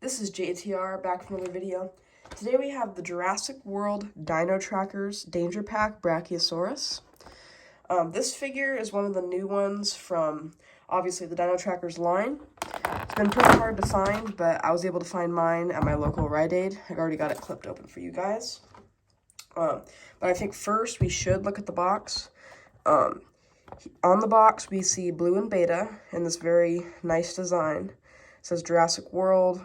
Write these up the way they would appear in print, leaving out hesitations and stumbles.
This is JTR back from another video. Today we have the Jurassic World Dino Trackers Danger Pack Brachiosaurus. This figure is one of the new ones from, obviously, the Dino Trackers line. It's been pretty hard to find, but I was able to find mine at my local Rite Aid. I've already got it clipped open for you guys. But I think first we should look at the box. On the box, we see blue and beta in this very nice design. It says Jurassic World.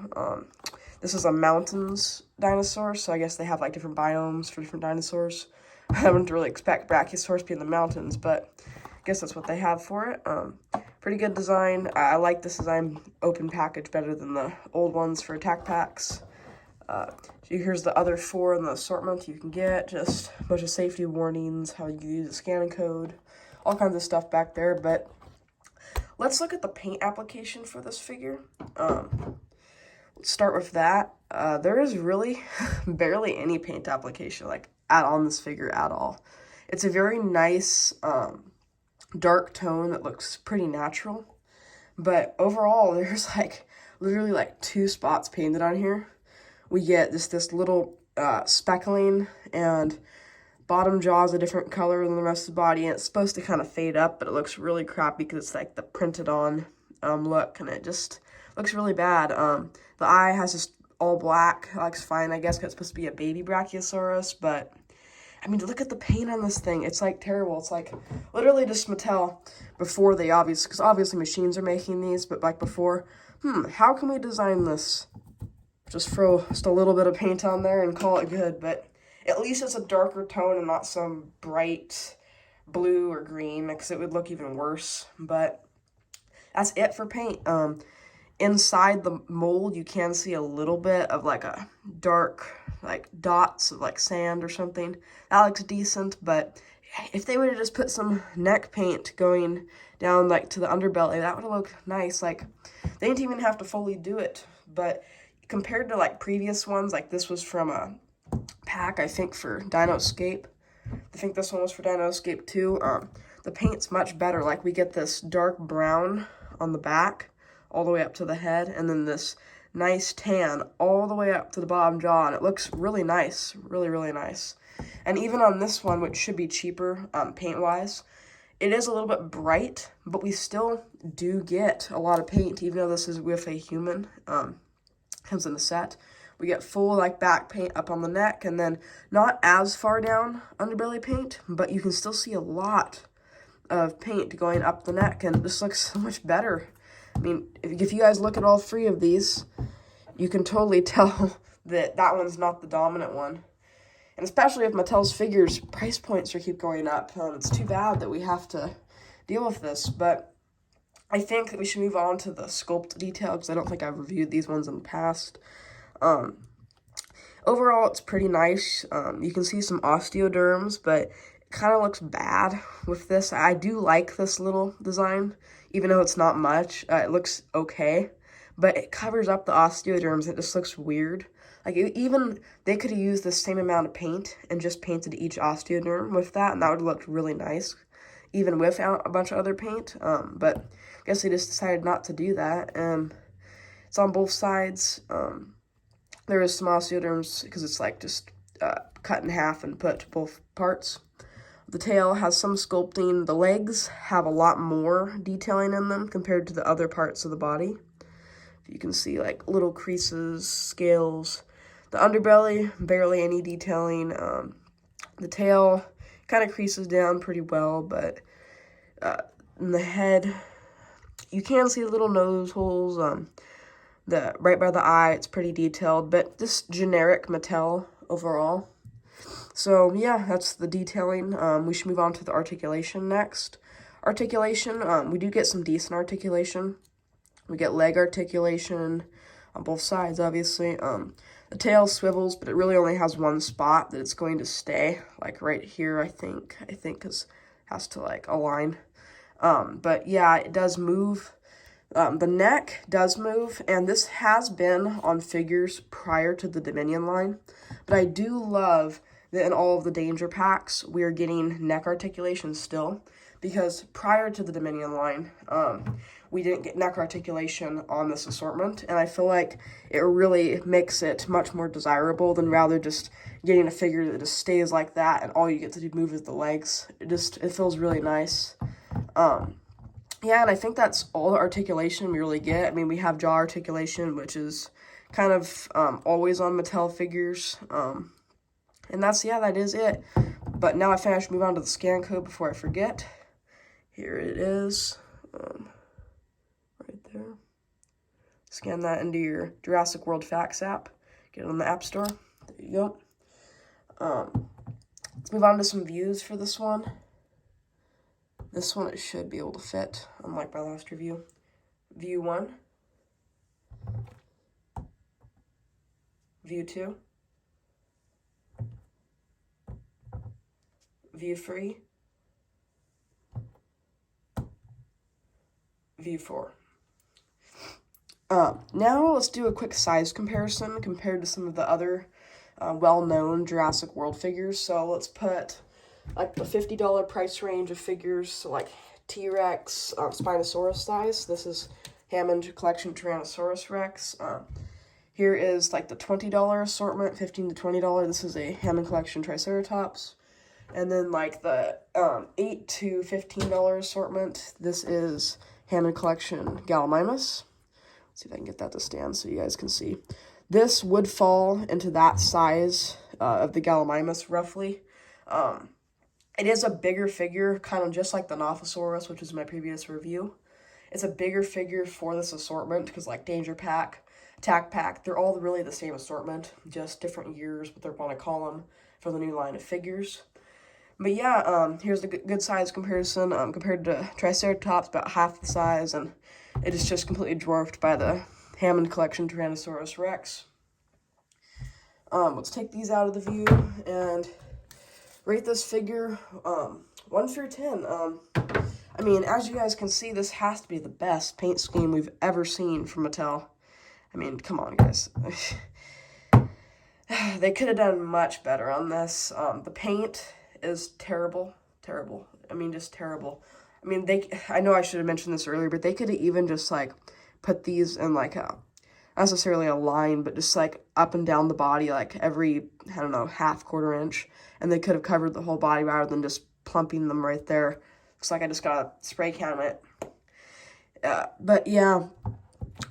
This is a mountains dinosaur, so I guess they have like different biomes for different dinosaurs. I wouldn't really expect Brachiosaurus to be in the mountains, but I guess that's what they have for it. Pretty good design. I like this design open package better than the old ones for attack packs. Here's the other 4 in the assortment you can get. Just a bunch of safety warnings, how you use a scanning code, all kinds of stuff back there. But let's look at the paint application for this figure. Let's start with that. There is really barely any paint application on this figure at all. It's a very nice dark tone that looks pretty natural. But overall, there's literally 2 spots painted on here. We get this little speckling, and bottom jaw is a different color than the rest of the body, and it's supposed to kind of fade up, but it looks really crappy because it's like the printed on look, and it just looks really bad. The eye has just all black. It looks fine, I guess, because it's supposed to be a baby Brachiosaurus, but I mean, look at the paint on this thing. It's terrible. It's literally just Mattel before they because obviously machines are making these, but before, how can we design this? Just throw just a little bit of paint on there and call it good, but at least it's a darker tone and not some bright blue or green, because it would look even worse. But that's it for paint. Inside the mold, you can see a little bit of a dark dots of sand or something. That looks decent, but if they would have just put some neck paint going down to the underbelly, that would have looked nice. They didn't even have to fully do it, but compared to previous ones, this was from a pack, I think, for Dino Escape. I think this one was for Dino Escape too. The paint's much better. We get this dark brown on the back all the way up to the head, and then this nice tan all the way up to the bottom jaw, and it looks really nice, really nice. And even on this one, which should be cheaper paint-wise, it is a little bit bright, but we still do get a lot of paint, even though this is with a human. Comes in the set. We get full back paint up on the neck, and then not as far down underbelly paint, but you can still see a lot of paint going up the neck, and this looks so much better. I mean, if you guys look at all 3 of these, you can totally tell that one's not the dominant one. And especially if Mattel's figures price points keep going up, it's too bad that we have to deal with this. But I think that we should move on to the sculpt detail, because I don't think I've reviewed these ones in the past. Overall, it's pretty nice. You can see some osteoderms, but it kind of looks bad with this. I do like this little design, even though it's not much. It looks okay, but it covers up the osteoderms. It just looks weird. Even they could have used the same amount of paint and just painted each osteoderm with that, and that would look really nice, even without a bunch of other paint. But I guess they just decided not to do that, and it's on both sides. There is some osteoderms because it's just cut in half and put to both parts. The tail has some sculpting. The legs have a lot more detailing in them compared to the other parts of the body. You can see little creases, scales. The underbelly, barely any detailing. The tail kind of creases down pretty well, but in the head, you can see little nose holes. Right by the eye, it's pretty detailed, but just generic Mattel overall. So yeah, that's the detailing. We should move on to the articulation next. Articulation, we do get some decent articulation. We get leg articulation on both sides, obviously. The tail swivels, but it really only has one spot that it's going to stay, right here, I think, because it has to align. But yeah, it does move. The neck does move, and this has been on figures prior to the Dominion line, but I do love that in all of the Danger packs, we are getting neck articulation still, because prior to the Dominion line, we didn't get neck articulation on this assortment, and I feel like it really makes it much more desirable than rather just getting a figure that just stays like that and all you get to do move is the legs. It feels really nice. Yeah, and I think that's all the articulation we really get. I mean, we have jaw articulation, which is kind of always on Mattel figures. And that is it. But now I finished, move on to the scan code before I forget. Here it is. Right there. Scan that into your Jurassic World Facts app. Get it on the App Store. There you go. Let's move on to some views for this one. This one, it should be able to fit, unlike my last review. View 1. View 2. View 3. View 4. Now let's do a quick size comparison compared to some of the other well-known Jurassic World figures. So let's put like the $50 price range of figures, so like T-Rex, Spinosaurus size. This is Hammond Collection Tyrannosaurus Rex. Here is like the $20 assortment, $15 to $20. This is a Hammond Collection Triceratops. And then like the $8 to $15 assortment, this is Hammond Collection Gallimimus. Let's see if I can get that to stand so you guys can see. This would fall into that size of the Gallimimus roughly. It is a bigger figure, kind of just like the Nophosaurus, which was my previous review. It's a bigger figure for this assortment because like Danger Pack, Attack Pack, they're all really the same assortment, just different years, what they want to call them for the new line of figures. But yeah, here's the good size comparison compared to Triceratops, about half the size, and it is just completely dwarfed by the Hammond Collection Tyrannosaurus Rex. Let's take these out of the view and rate this figure 1 through 10. I mean, as you guys can see, this has to be the best paint scheme we've ever seen from Mattel. I mean, come on, guys. They could have done much better on this. The paint is terrible. I mean, just terrible. I mean, I know I should have mentioned this earlier, but they could have even just, like, put these in, like, not necessarily a line, but just, like, up and down the body, like, every, I don't know, half, quarter inch. And they could have covered the whole body rather than just plumping them right there. Looks like I just got a spray can on it. But, yeah.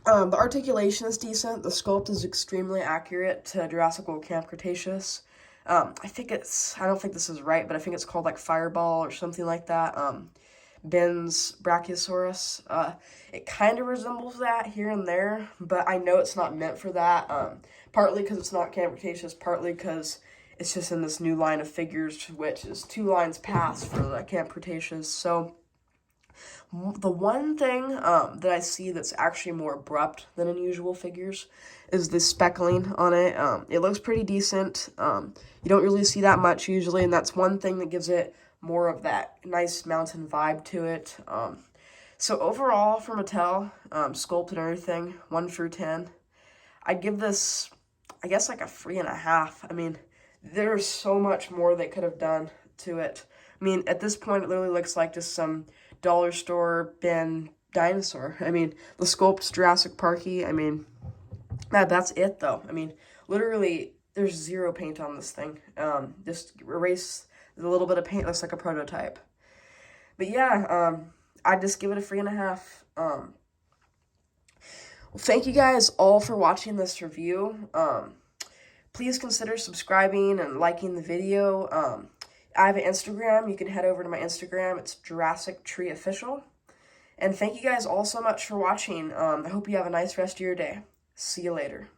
The articulation is decent. The sculpt is extremely accurate to Jurassic World Camp Cretaceous. I don't think this is right, but I think it's called, like, Fireball or something like that. Ben's Brachiosaurus. It kind of resembles that here and there, but I know it's not meant for that. Partly because it's not Camp Cretaceous, partly because it's just in this new line of figures, which is 2 lines past for the Camp Cretaceous. So the one thing that I see that's actually more abrupt than unusual figures is the speckling on it. It looks pretty decent. You don't really see that much usually, and that's one thing that gives it more of that nice mountain vibe to it. So overall, for Mattel, sculpt and everything, 1 through 10, I'd give this, I guess, like a 3.5. I mean, there's so much more they could have done to it. I mean, at this point, it literally looks like just some dollar store bin dinosaur. I mean, the sculpt's Jurassic Parky. I mean, that's it, though. I mean, literally, there's 0 paint on this thing. Just erase the little bit of paint, looks like a prototype. But yeah, I'd just give it a 3.5. Well, thank you guys all for watching this review. Please consider subscribing and liking the video. I have an Instagram. You can head over to my Instagram. It's Jurassic Tree Official. And thank you guys all so much for watching. I hope you have a nice rest of your day. See you later.